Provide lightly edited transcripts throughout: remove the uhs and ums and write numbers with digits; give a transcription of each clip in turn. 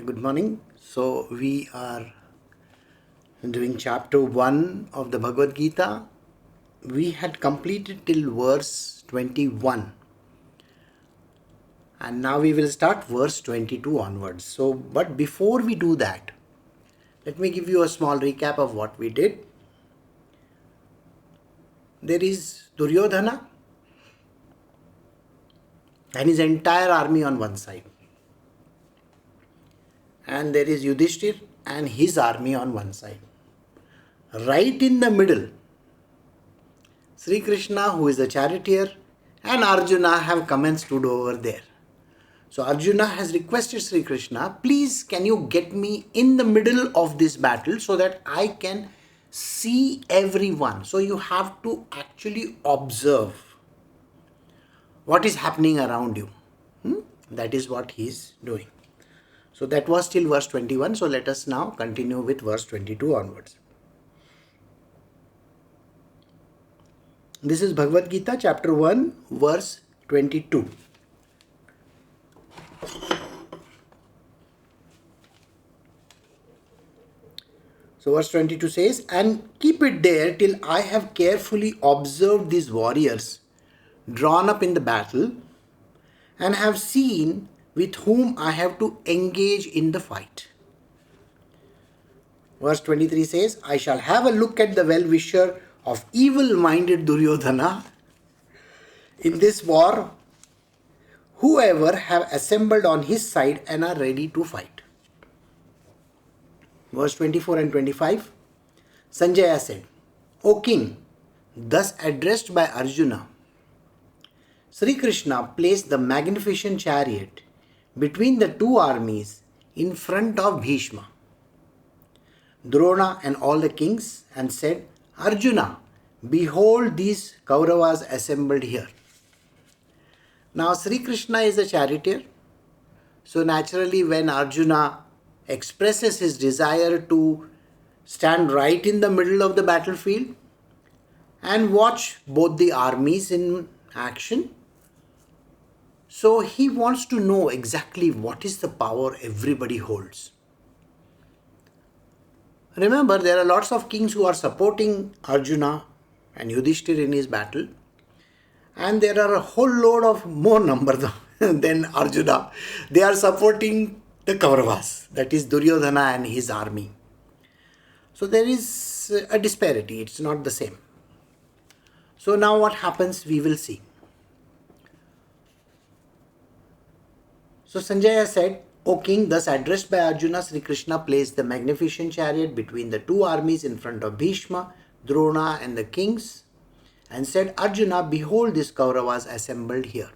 Good morning. So we are doing chapter 1 of the Bhagavad Gita. We had completed till verse 21. And now we will start verse 22 onwards. But before we do that, let me give you a small recap of what we did. There is Duryodhana and his entire army on one side. And there is Yudhishthir and his army on one side. Right in the middle, Shri Krishna, who is the charioteer, and Arjuna have come and stood over there. So Arjuna has requested Shri Krishna, please can you get me in the middle of this battle so that I can see everyone. So you have to actually observe what is happening around you. That is what he is doing. So that was till verse 21. So let us now continue with verse 22 onwards. This is Bhagavad Gita chapter 1 verse 22. So verse 22 says, and keep it there till I have carefully observed these warriors drawn up in the battle and have seen with whom I have to engage in the fight. Verse 23 says, I shall have a look at the well-wisher of evil-minded Duryodhana in this war, whoever have assembled on his side and are ready to fight. Verse 24 and 25, Sanjaya said, O king, thus addressed by Arjuna, Shri Krishna placed the magnificent chariot between the two armies in front of Bhishma, Drona and all the kings, and said, Arjuna, behold these Kauravas assembled here. Now Shri Krishna is a charioteer. So naturally when Arjuna expresses his desire to stand right in the middle of the battlefield and watch both the armies in action, so he wants to know exactly what is the power everybody holds. Remember, there are lots of kings who are supporting Arjuna and Yudhishthir in his battle, and there are a whole load of more number than Arjuna. They are supporting the Kauravas, that is Duryodhana and his army. So there is a disparity, it's not the same. So now what happens, we will see. So Sanjaya said, O king, thus addressed by Arjuna, Shri Krishna placed the magnificent chariot between the two armies in front of Bhishma, Drona and the kings, and said, Arjuna, behold these Kauravas assembled here.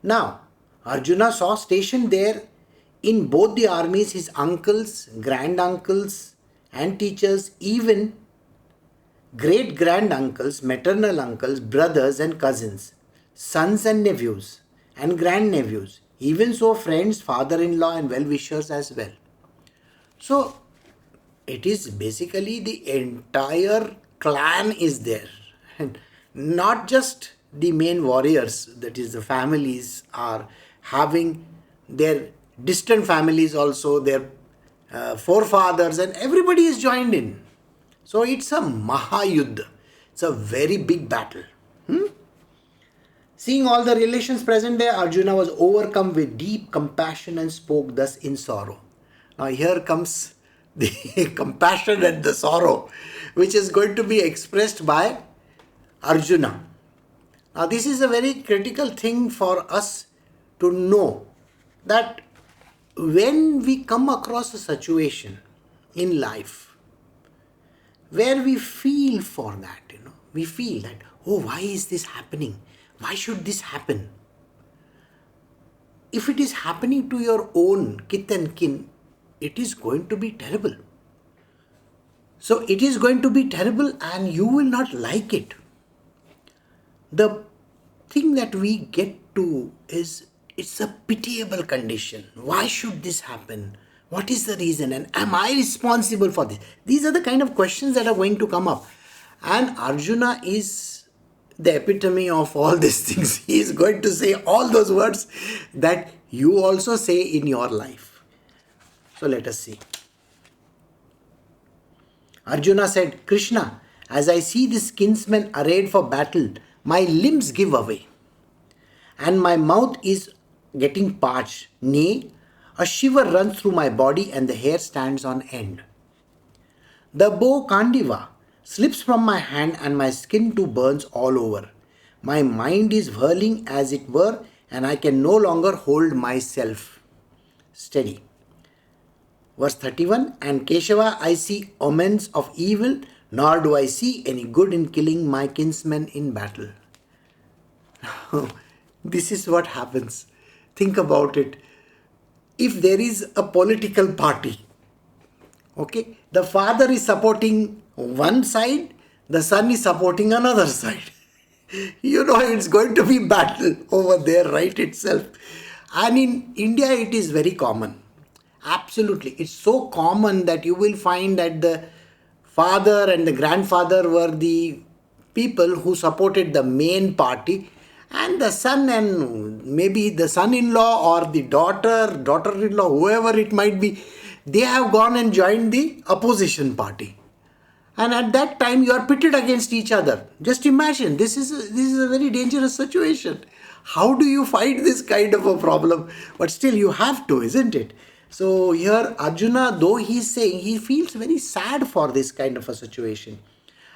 Now, Arjuna saw stationed there in both the armies his uncles, granduncles and teachers, even great-granduncles, maternal uncles, brothers and cousins, sons and nephews and grandnephews, even so friends, father-in-law and well-wishers as well. So, it is basically the entire clan is there, and not just the main warriors, that is the families are having their distant families also, their forefathers, and everybody is joined in. So it's a Mahayuddha, it's a very big battle. Seeing all the relations present there, Arjuna was overcome with deep compassion and spoke thus in sorrow. Now here comes the compassion and the sorrow, which is going to be expressed by Arjuna. Now this is a very critical thing for us to know, that when we come across a situation in life where we feel for that, we feel that, oh, why is this happening? Why should this happen? If it is happening to your own kith and kin, it is going to be terrible. So it is going to be terrible and you will not like it. The thing that we get to is, it's a pitiable condition. Why should this happen? What is the reason? And am I responsible for this? These are the kind of questions that are going to come up. And Arjuna is the epitome of all these things. He is going to say all those words that you also say in your life. So let us see. Arjuna said, Krishna, as I see this kinsman arrayed for battle, my limbs give away, and my mouth is getting parched. Nay, a shiver runs through my body and the hair stands on end. The bow Kandiva slips from my hand and my skin too burns all over. My mind is whirling as it were, and I can no longer hold myself steady. Verse 31, and Keshava, I see omens of evil, nor do I see any good in killing my kinsmen in battle. This is what happens. Think about it. If there is a political party, okay, the father is supporting one side, the son is supporting another side. It's going to be battle over there right itself. And in India, it is very common. Absolutely. It's so common that you will find that the father and the grandfather were the people who supported the main party, and the son and maybe the son-in-law or the daughter-in-law, whoever it might be, they have gone and joined the opposition party. And at that time, you are pitted against each other. Just imagine, this is a very dangerous situation. How do you fight this kind of a problem? But still, you have to, isn't it? So here, Arjuna, though he is saying, he feels very sad for this kind of a situation.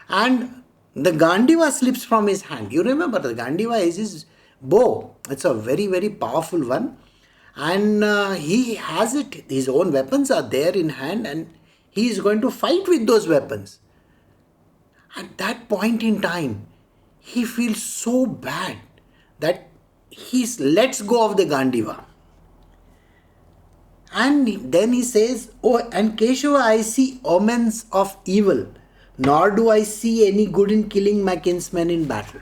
And the Gandiva slips from his hand. You remember, the Gandiva is his bow. It's a very, very powerful one. And he has it. His own weapons are there in hand, and he is going to fight with those weapons. At that point in time, he feels so bad that he lets go of the Gandiva. And then he says, oh, and Keshava, I see omens of evil, nor do I see any good in killing my kinsmen in battle.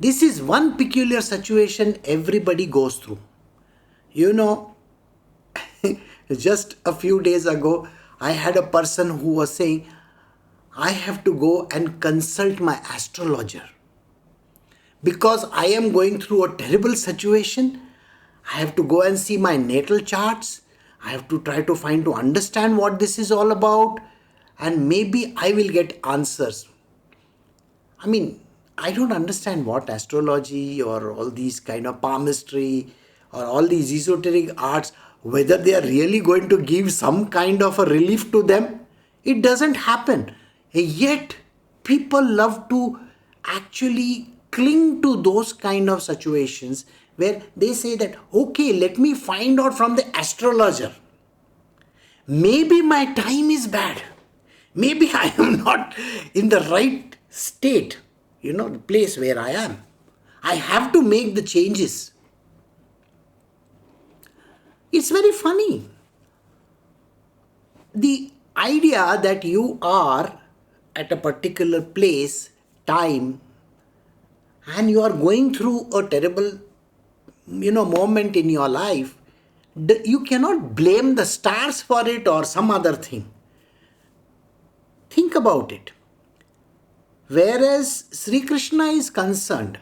This is one peculiar situation everybody goes through. Just a few days ago, I had a person who was saying, I have to go and consult my astrologer because I am going through a terrible situation. I have to go and see my natal charts. I have to try to understand what this is all about, and maybe I will get answers. I mean, I don't understand what astrology or all these kind of palmistry or all these esoteric arts, whether they are really going to give some kind of a relief to them. It doesn't happen. Yet, people love to actually cling to those kind of situations where they say that, okay, let me find out from the astrologer. Maybe my time is bad. Maybe I am not in the right state, the place where I am. I have to make the changes. It's very funny. The idea that you are at a particular place, time, and you are going through a terrible moment in your life, you cannot blame the stars for it or some other thing. Think about it. Whereas Shri Krishna is concerned,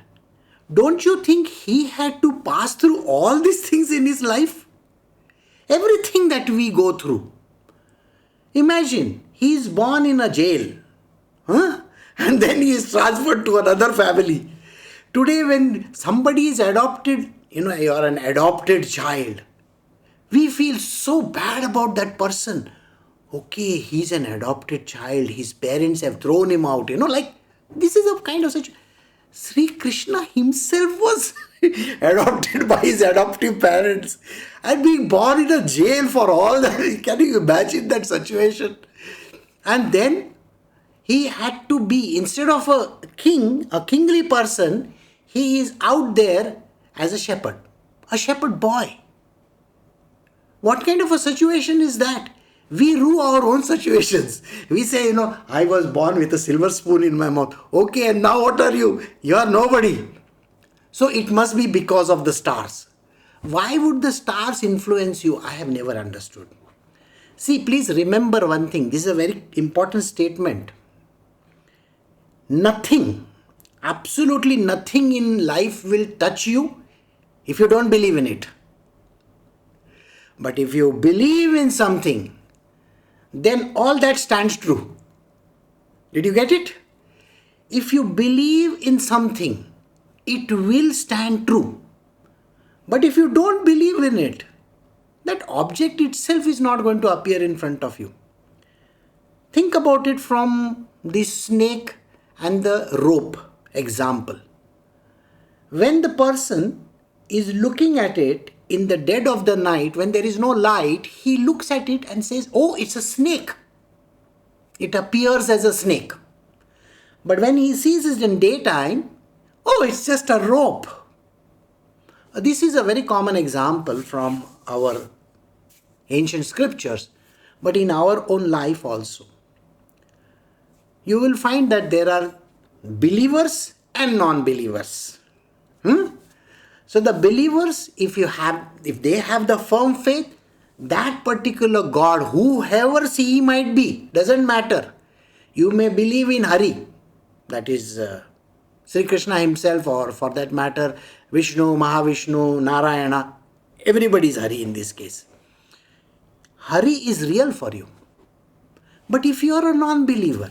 don't you think he had to pass through all these things in his life? Everything that we go through. Imagine, he is born in a jail. And then he is transferred to another family. Today when somebody is adopted, you are an adopted child, we feel so bad about that person. Okay, he's an adopted child. His parents have thrown him out. This is a kind of situation. Shri Krishna himself was adopted by his adoptive parents and being born in a jail for all that. Can you imagine that situation? And then he had to be, instead of a king, a kingly person, he is out there as a shepherd boy. What kind of a situation is that? We rue our own situations. We say, I was born with a silver spoon in my mouth. Okay, and now what are you? You are nobody. So it must be because of the stars. Why would the stars influence you? I have never understood. See, please remember one thing. This is a very important statement. Nothing, Absolutely nothing in life will touch you if you don't believe in it. But if you believe in something, then all that stands true. Did you get it? If you believe in something, it will stand true. But if you don't believe in it, that object itself is not going to appear in front of you. Think about it from the snake and the rope example. When the person is looking at it in the dead of the night, when there is no light, he looks at it and says, oh, it's a snake. It appears as a snake. But when he sees it in daytime, oh, it's just a rope. This is a very common example from our ancient scriptures, but in our own life also. You will find that there are believers and non-believers. So the believers, if they have the firm faith, that particular God, whoever he might be, doesn't matter. You may believe in Hari, that is Shri Krishna himself, or for that matter, Vishnu, Mahavishnu, Narayana. Everybody is Hari in this case. Hari is real for you. But if you are a non-believer,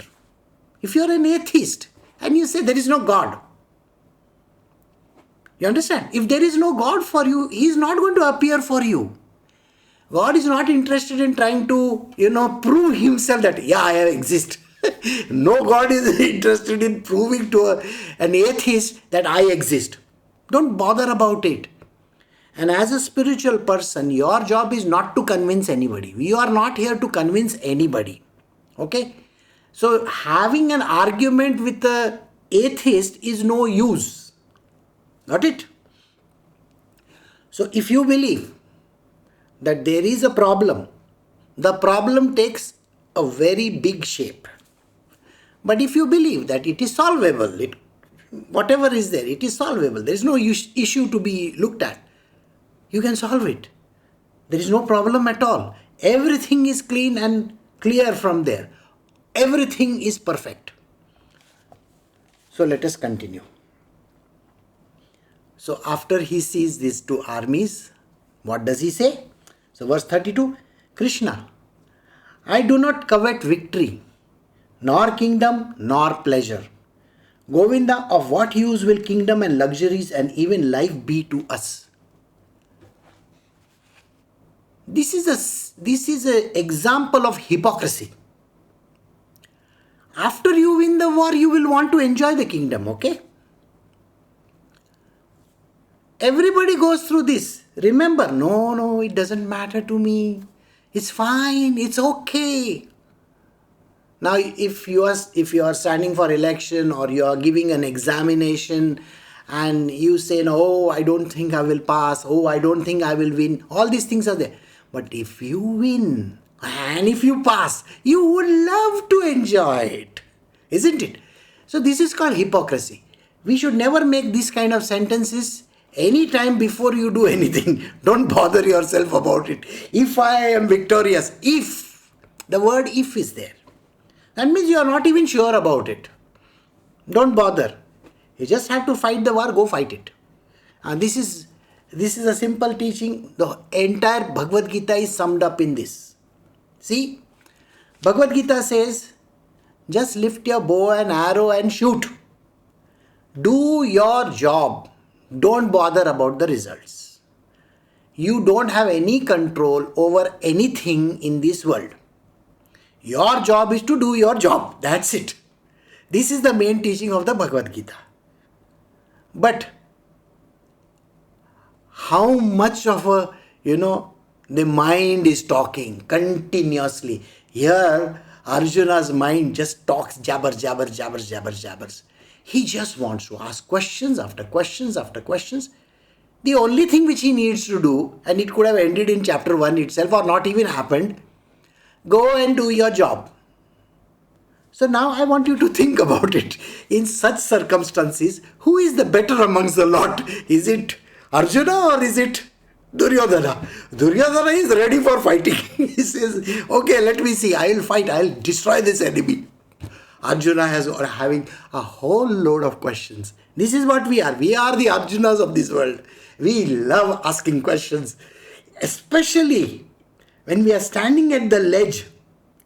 if you are an atheist, and you say there is no God, you understand? If there is no God for you, he is not going to appear for you. God is not interested in trying to, prove himself that, I exist. No God is interested in proving to an atheist that I exist. Don't bother about it. And as a spiritual person, your job is not to convince anybody. We are not here to convince anybody. Okay? So having an argument with an atheist is no use. Got it? So if you believe that there is a problem, the problem takes a very big shape. But if you believe that it is solvable, whatever is there, it is solvable. There is no issue to be looked at. You can solve it. There is no problem at all. Everything is clean and clear from there. Everything is perfect. So let us continue. So after he sees these two armies, what does he say? So verse 32, Krishna, I do not covet victory, nor kingdom, nor pleasure. Govinda, of what use will kingdom and luxuries and even life be to us? This is an example of hypocrisy. After you win the war, you will want to enjoy the kingdom, okay? Everybody goes through this. Remember, no, it doesn't matter to me. It's fine, it's okay. Now, if you are standing for election or you are giving an examination and you say, no, I don't think I will pass. Oh, I don't think I will win. All these things are there. But if you win and if you pass, you would love to enjoy it. Isn't it? So this is called hypocrisy. We should never make these kind of sentences any time before you do anything. Don't bother yourself about it. If I am victorious, if, the word if is there. That means you are not even sure about it. Don't bother. You just have to fight the war, go fight it. This is a simple teaching. The entire Bhagavad Gita is summed up in this. See, Bhagavad Gita says, just lift your bow and arrow and shoot. Do your job. Don't bother about the results. You don't have any control over anything in this world. Your job is to do your job. That's it. This is the main teaching of the Bhagavad Gita. But how much of the mind is talking continuously. Here, Arjuna's mind just talks jabbers. He just wants to ask questions after questions after questions. The only thing which he needs to do, and it could have ended in chapter 1 itself or not even happened, go and do your job. So now I want you to think about it. In such circumstances, who is the better amongst the lot? Is it Arjuna or is it Duryodhana? Duryodhana is ready for fighting. He says, okay, let me see. I will fight. I will destroy this enemy. Arjuna has or having a whole load of questions. This is what we are. We are the Arjunas of this world. We love asking questions, especially when we are standing at the ledge,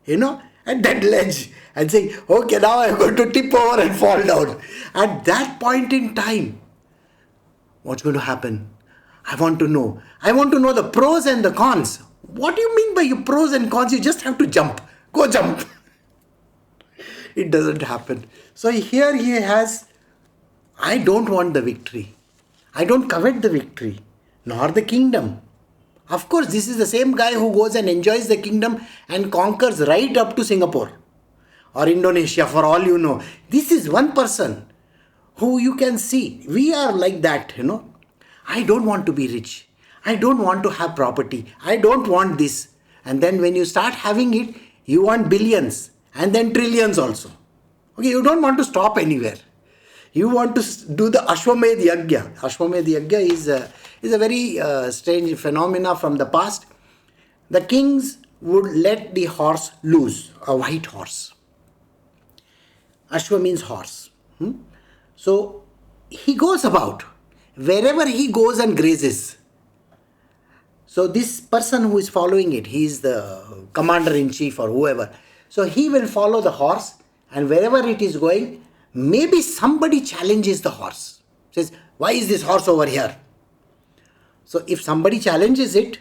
at that ledge and saying, okay, now I'm going to tip over and fall down. At that point in time, what's going to happen? I want to know. I want to know the pros and the cons. What do you mean by your pros and cons? You just have to jump. Go jump. It doesn't happen. So here he has, I don't want the victory. I don't covet the victory, nor the kingdom. Of course, this is the same guy who goes and enjoys the kingdom and conquers right up to Singapore or Indonesia, for all you know. This is one person who you can see. We are like that, I don't want to be rich. I don't want to have property. I don't want this. And then when you start having it, you want billions and then trillions also. Okay, you don't want to stop anywhere. You want to do the Ashwamedh Yagya. Ashwamedh Yagya is a very strange phenomena from the past. The kings would let the horse loose, a white horse. Ashwa means horse. So he goes about. Wherever he goes and grazes. So this person who is following it, he is the commander-in-chief or whoever. So he will follow the horse, and wherever it is going, maybe somebody challenges the horse. Says, why is this horse over here? So if somebody challenges it,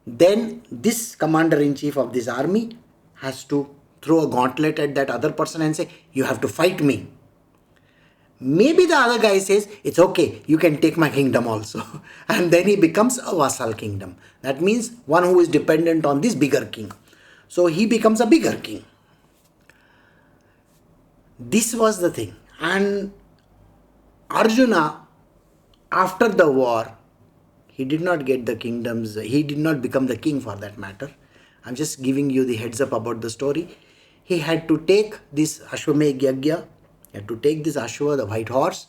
then this commander-in-chief of this army has to throw a gauntlet at that other person and say, you have to fight me. Maybe the other guy says, it's okay, you can take my kingdom also. And then he becomes a vassal kingdom. That means one who is dependent on this bigger king. So he becomes a bigger king. This was the thing. And Arjuna, after the war, he did not get the kingdoms. He did not become the king for that matter. I'm just giving you the heads up about the story. He had to take this Ashwamedh Yagya. He had to take this Ashwa, the white horse,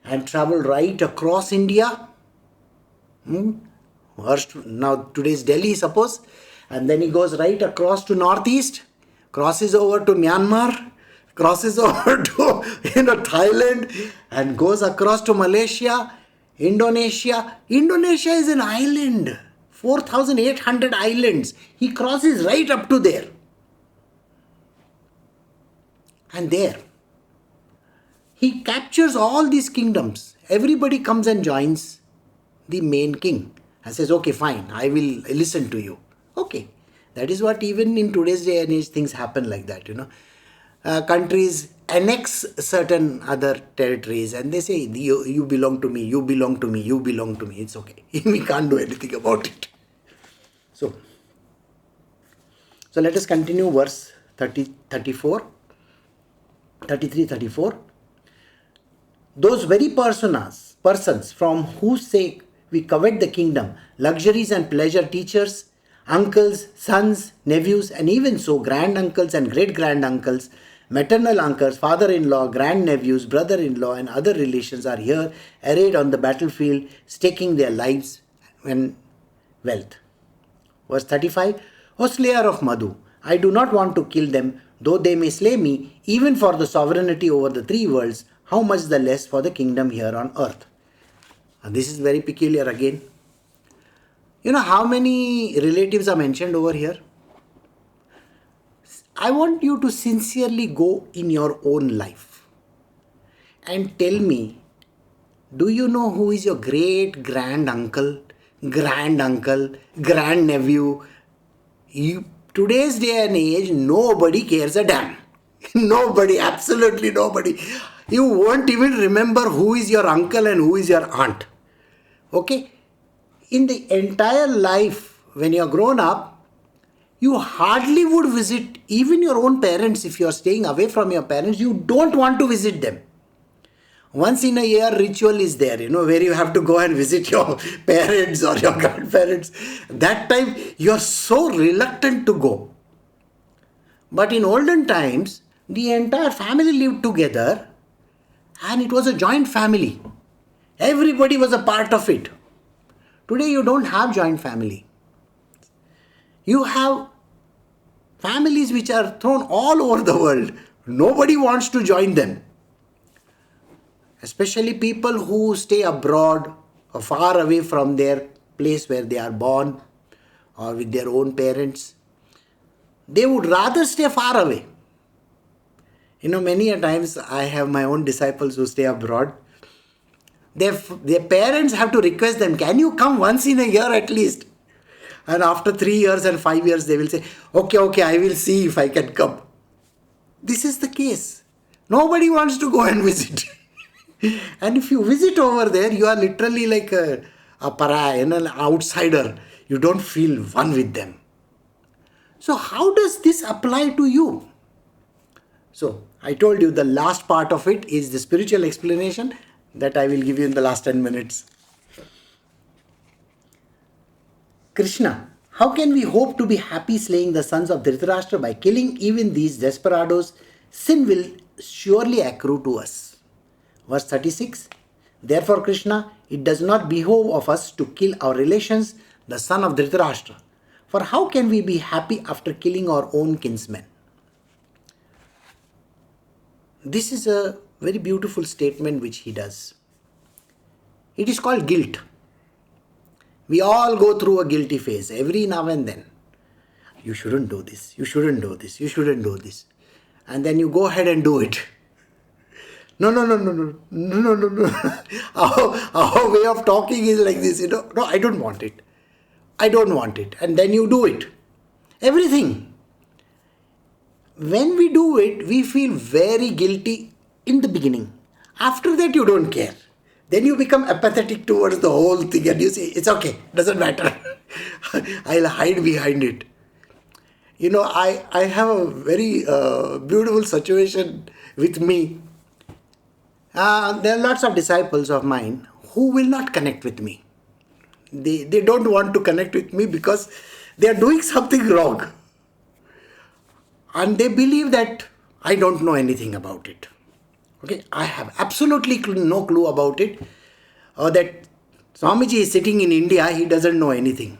and travel right across India. Now today's Delhi, suppose. And then he goes right across to northeast, crosses over to Myanmar, crosses over to Thailand, and goes across to Malaysia, Indonesia. Indonesia is an island, 4,800 islands. He crosses right up to there. And there, he captures all these kingdoms. Everybody comes and joins the main king and says, okay, fine, I will listen to you. Okay, that is what even in today's day and age things happen like that, Countries annex certain other territories and they say, you belong to me, you belong to me, you belong to me. It's okay. We can't do anything about it. So let us continue verse 33, 34. Those very persons from whose sake we covet the kingdom, luxuries and pleasure teachers, uncles, sons, nephews, and even so granduncles and great-granduncles, maternal uncles, father-in-law, grandnephews, brother-in-law, and other relations are here arrayed on the battlefield, staking their lives and wealth. Verse 35, O slayer of Madhu, I do not want to kill them, though they may slay me, even for the sovereignty over the three worlds, how much the less for the kingdom here on earth. And this is very peculiar again. How many relatives are mentioned over here? I want you to sincerely go in your own life and tell me, do you know who is your great-granduncle, grandnephew? Today's day and age, nobody cares a damn. Nobody, absolutely nobody. You won't even remember who is your uncle and who is your aunt. Okay? In the entire life, when you are grown up, you hardly would visit even your own parents. If you are staying away from your parents, you don't want to visit them. Once in a year ritual is there, where you have to go and visit your parents or your grandparents. That time you are so reluctant to go. But in olden times, the entire family lived together and it was a joint family. Everybody was a part of it. Today you don't have joint family. You have families which are thrown all over the world. Nobody wants to join them. Especially people who stay abroad or far away from their place where they are born or with their own parents. They would rather stay far away. Many a times I have my own disciples who stay abroad. Their parents have to request them, can you come once in a year at least? And after 3 years and 5 years, they will say, okay, I will see if I can come. This is the case. Nobody wants to go and visit. And if you visit over there, you are literally like a pariah, an outsider. You don't feel one with them. So how does this apply to you? So I told you the last part of it is the spiritual explanation that I will give you in the last 10 minutes. Krishna, how can we hope to be happy slaying the sons of Dhritarashtra by killing even these desperados? Sin will surely accrue to us. Verse 36. Therefore, Krishna, it does not behove of us to kill our relations, the son of Dhritarashtra. For how can we be happy after killing our own kinsmen? This is a very beautiful statement which he does. It is called guilt. We all go through a guilty phase every now and then. You shouldn't do this. You shouldn't do this. You shouldn't do this. And then you go ahead and do it. No. Our way of talking is like this. No, I don't want it. I don't want it. And then you do it. Everything. When we do it, we feel very guilty in the beginning. After that, you don't care. Then you become apathetic towards the whole thing and you say, it's okay, doesn't matter. I'll hide behind it. I have a very beautiful situation with me. There are lots of disciples of mine who will not connect with me. They don't want to connect with me because they are doing something wrong. And they believe that I don't know anything about it. Okay, I have absolutely no clue about it. Or that Swamiji is sitting in India, he doesn't know anything.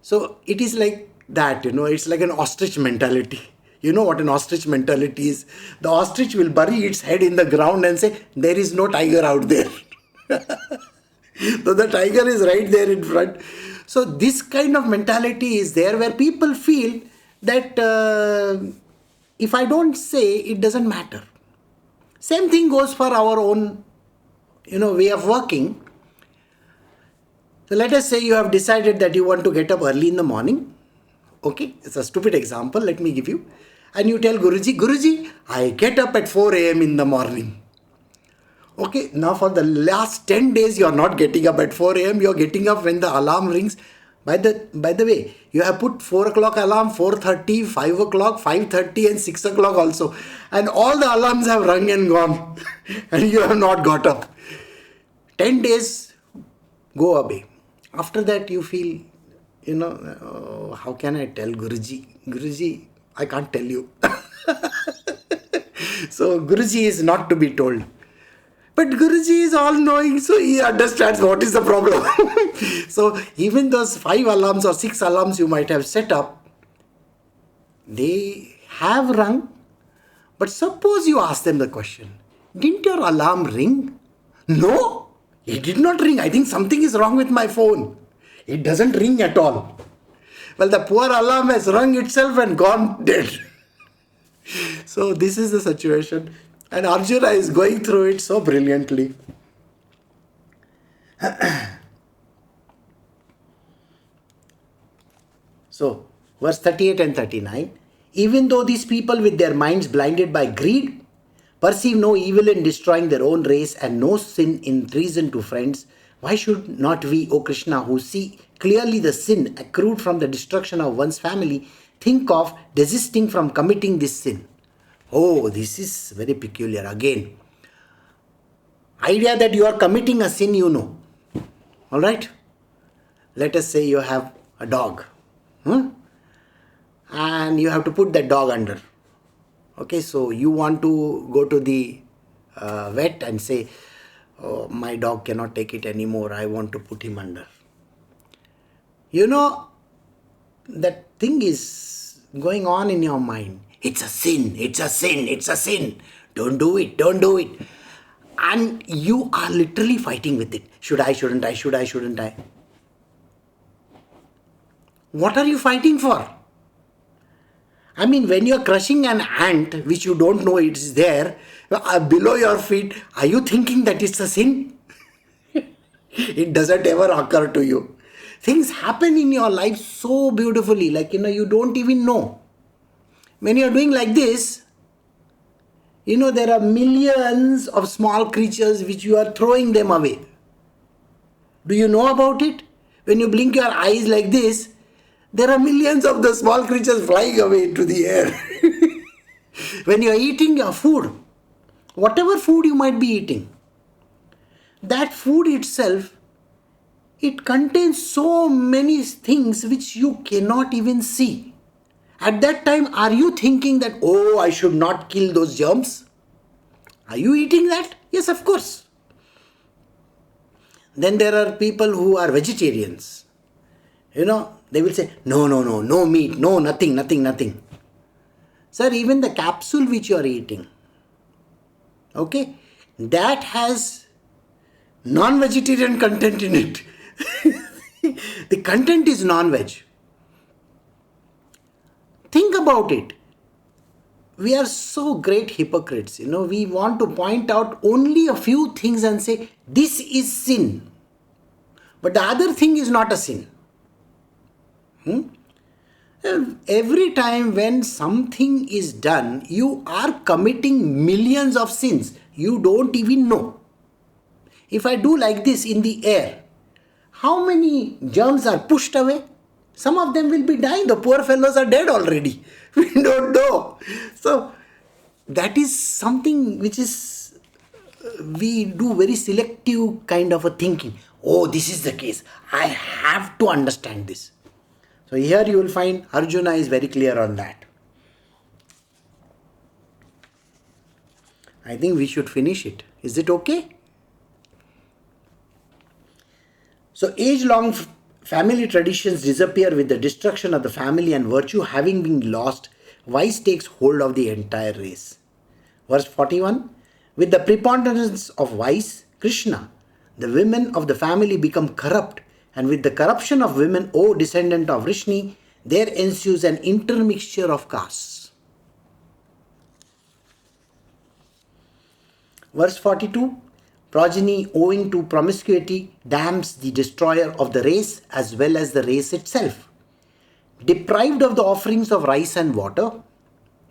So it is like that, it's like an ostrich mentality. You know what an ostrich mentality is? The ostrich will bury its head in the ground and say, there is no tiger out there. So the tiger is right there in front. So this kind of mentality is there where people feel that if I don't say, it doesn't matter. Same thing goes for our own, way of working. So let us say you have decided that you want to get up early in the morning. Okay, it's a stupid example, let me give you. And you tell Guruji, I get up at 4 a.m. in the morning. Okay, now for the last 10 days you are not getting up at 4 a.m. You are getting up when the alarm rings. By the way, you have put 4 o'clock alarm, 4:30, 5 o'clock, 5:30 and 6 o'clock also. And all the alarms have rung and gone. And you have not got up. 10 days go away. After that you feel, how can I tell Guruji? Guruji, I can't tell you. So Guruji is not to be told. But Guruji is all-knowing, so he understands what is the problem. So even those 5 alarms or 6 alarms you might have set up, they have rung. But suppose you ask them the question, didn't your alarm ring? No, it did not ring. I think something is wrong with my phone. It doesn't ring at all. Well, the poor alarm has rung itself and gone dead. So this is the situation. And Arjuna is going through it so brilliantly. So, verse 38 and 39. Even though these people with their minds blinded by greed perceive no evil in destroying their own race and no sin in treason to friends, why should not we, O Krishna, who see clearly the sin accrued from the destruction of one's family, think of desisting from committing this sin? Oh, this is very peculiar again. Idea that you are committing a sin, Alright? Let us say you have a dog. And you have to put that dog under. Okay, so you want to go to the vet and say, oh, my dog cannot take it anymore. I want to put him under. That thing is going on in your mind. It's a sin, it's a sin, it's a sin. Don't do it, don't do it. And you are literally fighting with it. Should I, shouldn't I, should I, shouldn't I? What are you fighting for? I mean, when you're crushing an ant, which you don't know it's there, below your feet, are you thinking that it's a sin? It doesn't ever occur to you. Things happen in your life so beautifully, like, you don't even know. When you're doing like this, there are millions of small creatures which you are throwing them away. Do you know about it? When you blink your eyes like this, there are millions of the small creatures flying away into the air. When you are eating your food, whatever food you might be eating, that food itself, it contains so many things which you cannot even see. At that time, are you thinking that, oh, I should not kill those germs? Are you eating that? Yes, of course. Then there are people who are vegetarians. They will say, no meat, no, nothing. Sir, even the capsule which you are eating, okay, that has non-vegetarian content in it. The content is non-veg. Think about it. We are so great hypocrites. We want to point out only a few things and say, this is sin. But the other thing is not a sin. Every time when something is done, you are committing millions of sins. You don't even know. If I do like this in the air, how many germs are pushed away? Some of them will be dying. The poor fellows are dead already. We don't know. So that is something which is, we do very selective kind of a thinking. Oh, this is the case. I have to understand this. So here you will find Arjuna is very clear on that. I think we should finish it. Is it okay? So age-long family traditions disappear with the destruction of the family, and virtue having been lost, vice takes hold of the entire race. Verse 41. With the preponderance of vice, Krishna, the women of the family become corrupt, and with the corruption of women, O descendant of Vrishni, there ensues an intermixture of castes. Verse 42. Progeny owing to promiscuity damns the destroyer of the race as well as the race itself. Deprived of the offerings of rice and water,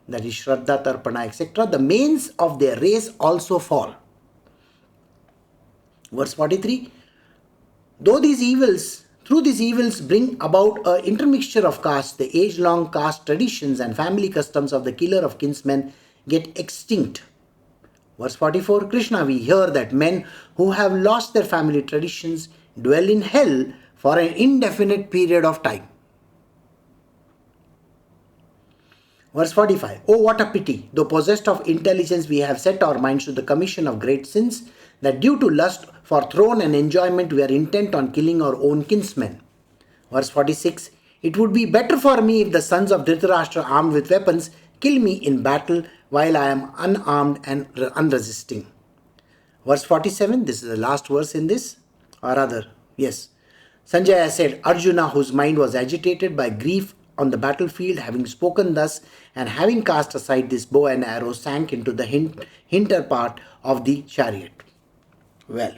that is Shraddha, Tarpana, etc., the mains of their race also fall. Verse 43. Through these evils bring about an intermixture of castes, the age-long caste traditions and family customs of the killer of kinsmen get extinct. Verse 44, Krishna, we hear that men who have lost their family traditions dwell in hell for an indefinite period of time. Verse 45, oh, what a pity, though possessed of intelligence, we have set our minds to the commission of great sins, that due to lust for throne and enjoyment, we are intent on killing our own kinsmen. Verse 46, it would be better for me if the sons of Dhritarashtra armed with weapons kill me in battle while I am unarmed and unresisting. Verse 47, this is the last verse in this, or rather, yes. Sanjaya said, Arjuna, whose mind was agitated by grief on the battlefield, having spoken thus and having cast aside this bow and arrow, sank into the hinder part of the chariot. Well,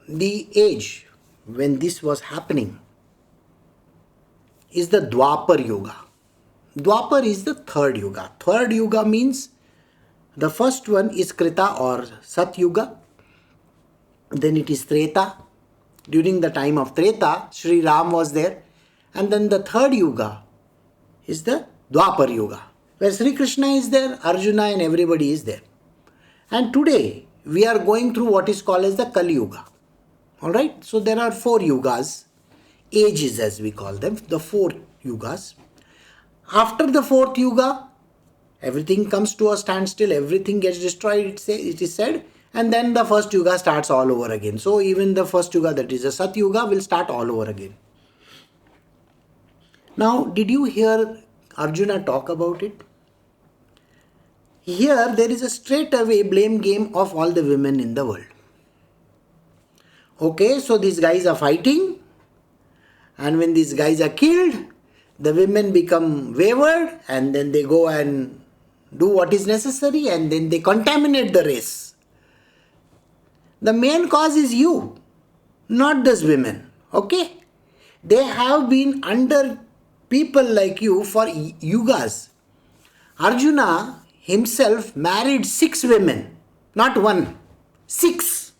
the age when this was happening is the Dwapar Yuga. Dwapar is the third Yuga. Third Yuga means the first one is Krita or Sat Yuga. Then it is Treta. During the time of Treta, Sri Ram was there. And then the third Yuga is the Dwapar Yuga, where Shri Krishna is there, Arjuna and everybody is there. And today we are going through what is called as the Kali Yuga. Alright, so there are 4 Yugas, ages as we call them, the 4 Yugas. After the 4th Yuga, everything comes to a standstill, everything gets destroyed, it is said, and then the first Yuga starts all over again. So even the first Yuga, that is the Sat Yuga, will start all over again. Now, did you hear Arjuna talk about it? Here, there is a straight away blame game of all the women in the world. Okay, so these guys are fighting, and when these guys are killed, the women become wayward, and then they go and do what is necessary, and then they contaminate the race. The main cause is you, not those women. Okay? They have been under people like you for yugas. Arjuna himself married 6 women, not 1, 6.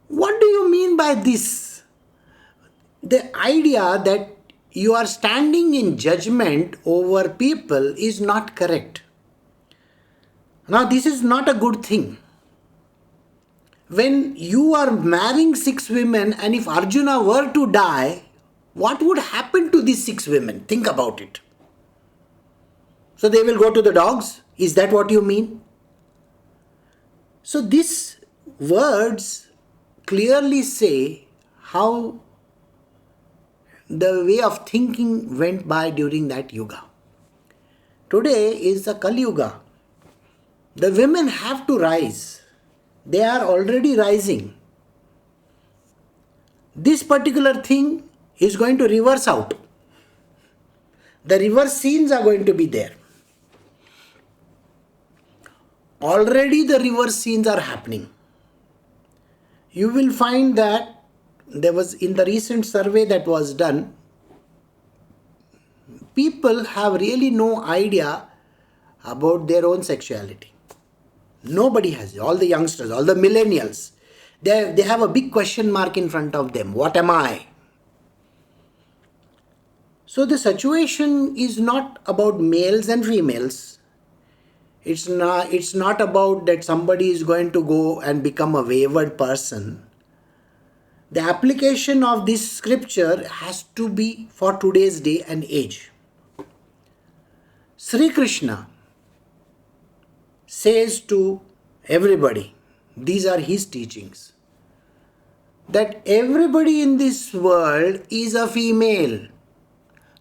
What do you mean by this? The idea that you are standing in judgment over people is not correct. Now, this is not a good thing. When you are marrying 6 women, and if Arjuna were to die, what would happen to these 6 women? Think about it. So they will go to the dogs? Is that what you mean? So these words clearly say how the way of thinking went by during that yuga. Today is the Kali Yuga. The women have to rise. They are already rising. This particular thing is going to reverse out. The reverse scenes are going to be there. Already the reverse scenes are happening. You will find that there was, in the recent survey that was done, people have really no idea about their own sexuality. Nobody has it. All the youngsters, all the millennials, they have a big question mark in front of them. What am I? So the situation is not about males and females. It's not about that somebody is going to go and become a wayward person. The application of this scripture has to be for today's day and age. Shri Krishna says to everybody, these are his teachings, that everybody in this world is a female,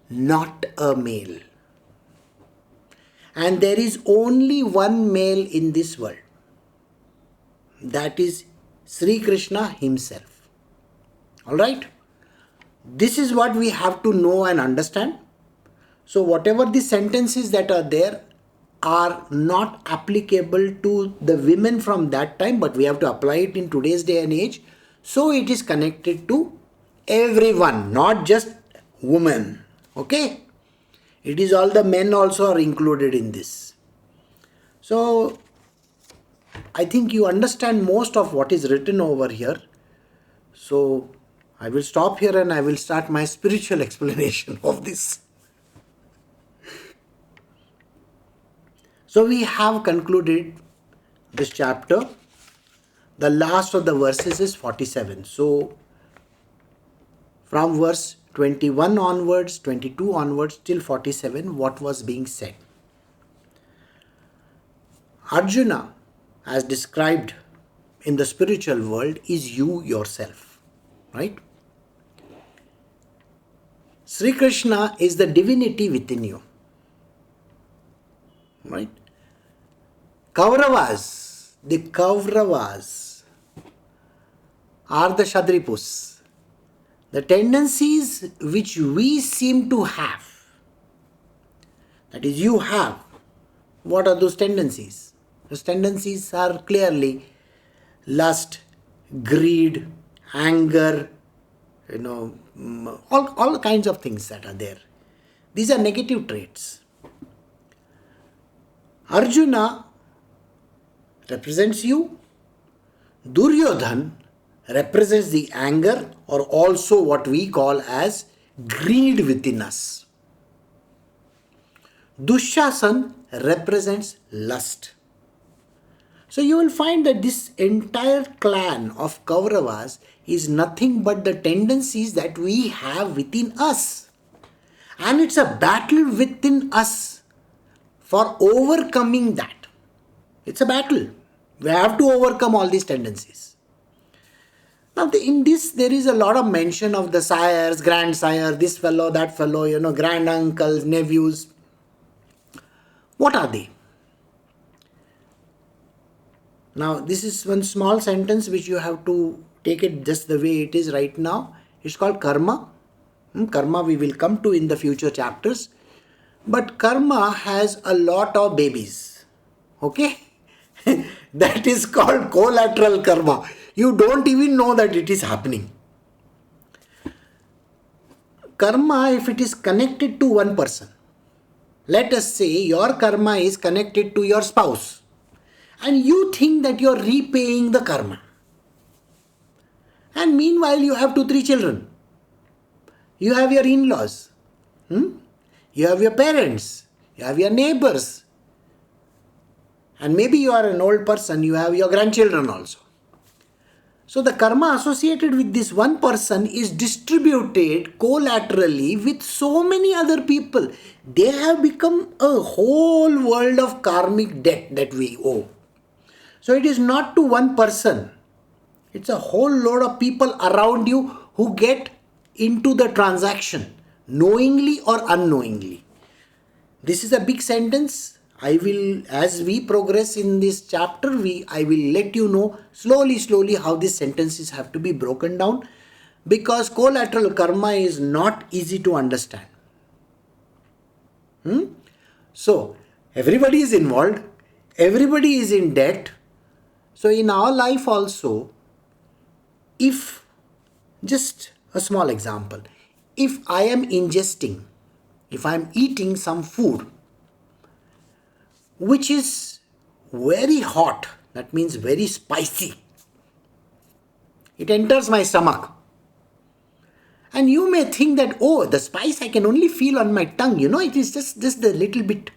not a male. And there is only one male in this world. That is Shri Krishna himself. Alright? This is what we have to know and understand. So whatever the sentences that are there are not applicable to the women from that time, but we have to apply it in today's day and age. So it is connected to everyone, not just women. Okay? It is all the men also are included in this. So I think you understand most of what is written over here. So I will stop here and I will start my spiritual explanation of this. So we have concluded this chapter. The last of the verses is 47. So from verse 21 onwards, 22 onwards till 47, what was being said? Arjuna, as described in the spiritual world, is you yourself, right? Shri Krishna is the divinity within you, right? The Kauravas are the Shadripus. The tendencies which we seem to have, that is, you have. What are those tendencies? Those tendencies are clearly lust, greed, anger, all kinds of things that are there. These are negative traits. Arjuna represents you. Duryodhan represents the anger, or also what we call as greed within us. Dushasan represents lust. So you will find that this entire clan of Kauravas is nothing but the tendencies that we have within us. And it's a battle within us for overcoming that. It's a battle. We have to overcome all these tendencies. Now, in this, there is a lot of mention of the sires, grandsire, this fellow, that fellow, granduncles, nephews. What are they? Now, this is one small sentence which you have to take it just the way it is right now. It's called karma. Karma we will come to in the future chapters. But karma has a lot of babies. Okay? That is called collateral karma. You don't even know that it is happening. Karma, if it is connected to one person, let us say your karma is connected to your spouse, and you think that you are repaying the karma. And meanwhile, you have 2-3 children. You have your in-laws. You have your parents. You have your neighbors. And maybe you are an old person, you have your grandchildren also. So the karma associated with this one person is distributed collaterally with so many other people. They have become a whole world of karmic debt that we owe. So it is not to one person. It's a whole load of people around you who get into the transaction, knowingly or unknowingly. This is a big sentence. I will, as we progress in this chapter, I will let you know slowly how these sentences have to be broken down, because collateral karma is not easy to understand. So, everybody is involved, everybody is in debt. So, in our life also, if, just a small example, if I am eating some food which is very hot, that means very spicy, it enters my stomach. And you may think that, oh, the spice I can only feel on my tongue, it is just a little bit.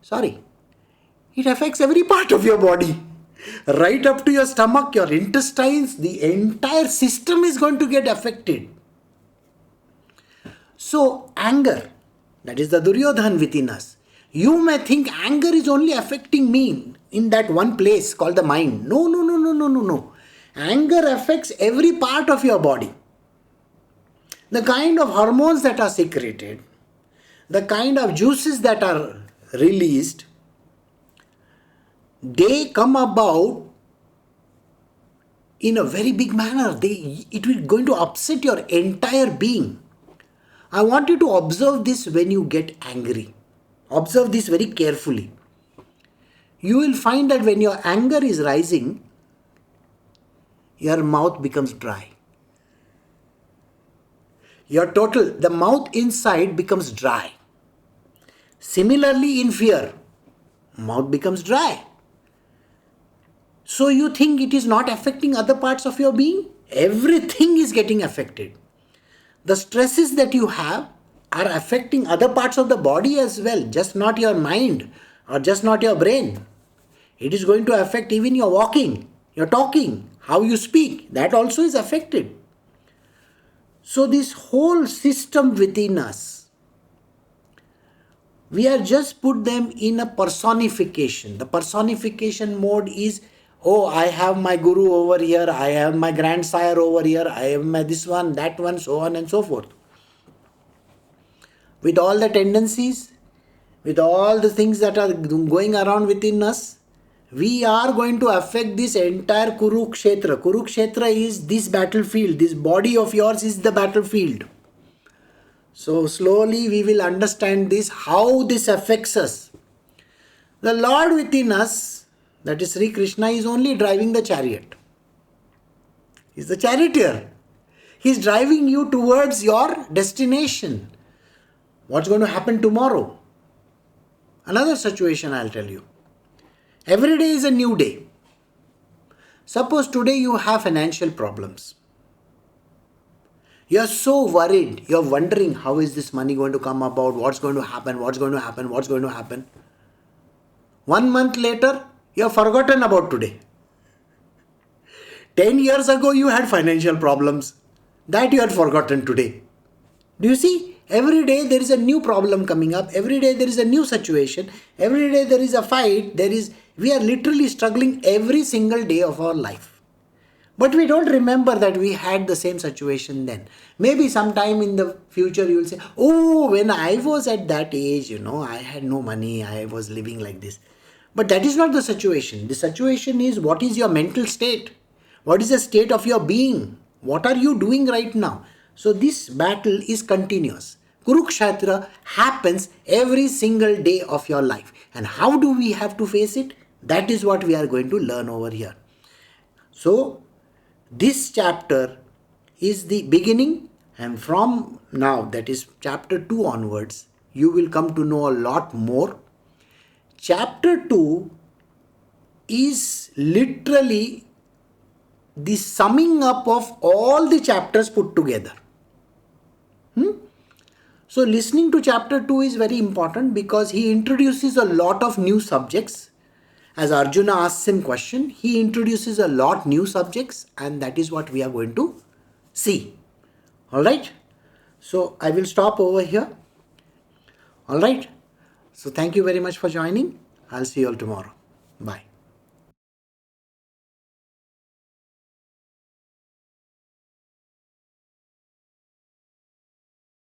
Sorry, it affects every part of your body. Right up to your stomach, your intestines, the entire system is going to get affected. So, anger, that is the Duryodhan within us. You may think anger is only affecting me in that one place called the mind. No. Anger affects every part of your body. The kind of hormones that are secreted, the kind of juices that are released, they come about in a very big manner. It will going to upset your entire being. I want you to observe this when you get angry. Observe this very carefully. You will find that when your anger is rising, your mouth becomes dry. The mouth inside becomes dry. Similarly, in fear, mouth becomes dry. So you think it is not affecting other parts of your being? Everything is getting affected. The stresses that you have are affecting other parts of the body as well, just not your mind or just not your brain. It is going to affect even your walking, your talking, how you speak. That also is affected. So this whole system within us, we are just put them in a personification. The personification mode is, oh, I have my guru over here, I have my grandsire over here, I have my this one, that one, so on and so forth. With all the tendencies, with all the things that are going around within us, we are going to affect this entire Kurukshetra. Kurukshetra is this battlefield. This body of yours is the battlefield. So slowly we will understand this, how this affects us. The Lord within us, that is Shri Krishna, is only driving the chariot. He is the charioteer. He is driving you towards your destination. What's going to happen tomorrow? Another situation I'll tell you. Every day is a new day. Suppose today you have financial problems. You are so worried. You are wondering, how is this money going to come about? What's going to happen? What's going to happen? What's going to happen? 1 month later, you have forgotten about today. 10 years ago, you had financial problems. That you had forgotten today. Do you see? Every day there is a new problem coming up. Every day there is a new situation. Every day there is a fight. We are literally struggling every single day of our life. But we don't remember that we had the same situation then. Maybe sometime in the future you will say, oh, when I was at that age, I had no money, I was living like this. But that is not the situation. The situation is, what is your mental state? What is the state of your being? What are you doing right now? So this battle is continuous. Kurukshetra happens every single day of your life. And how do we have to face it? That is what we are going to learn over here. So this chapter is the beginning, and from now, that is chapter 2 onwards, you will come to know a lot more. Chapter 2 is literally the summing up of all the chapters put together. So listening to chapter 2 is very important because he introduces a lot of new subjects. As Arjuna asks him question, he introduces a lot new subjects, and that is what we are going to see. Alright? So I will stop over here. Alright? So thank you very much for joining. I'll see you all tomorrow. Bye.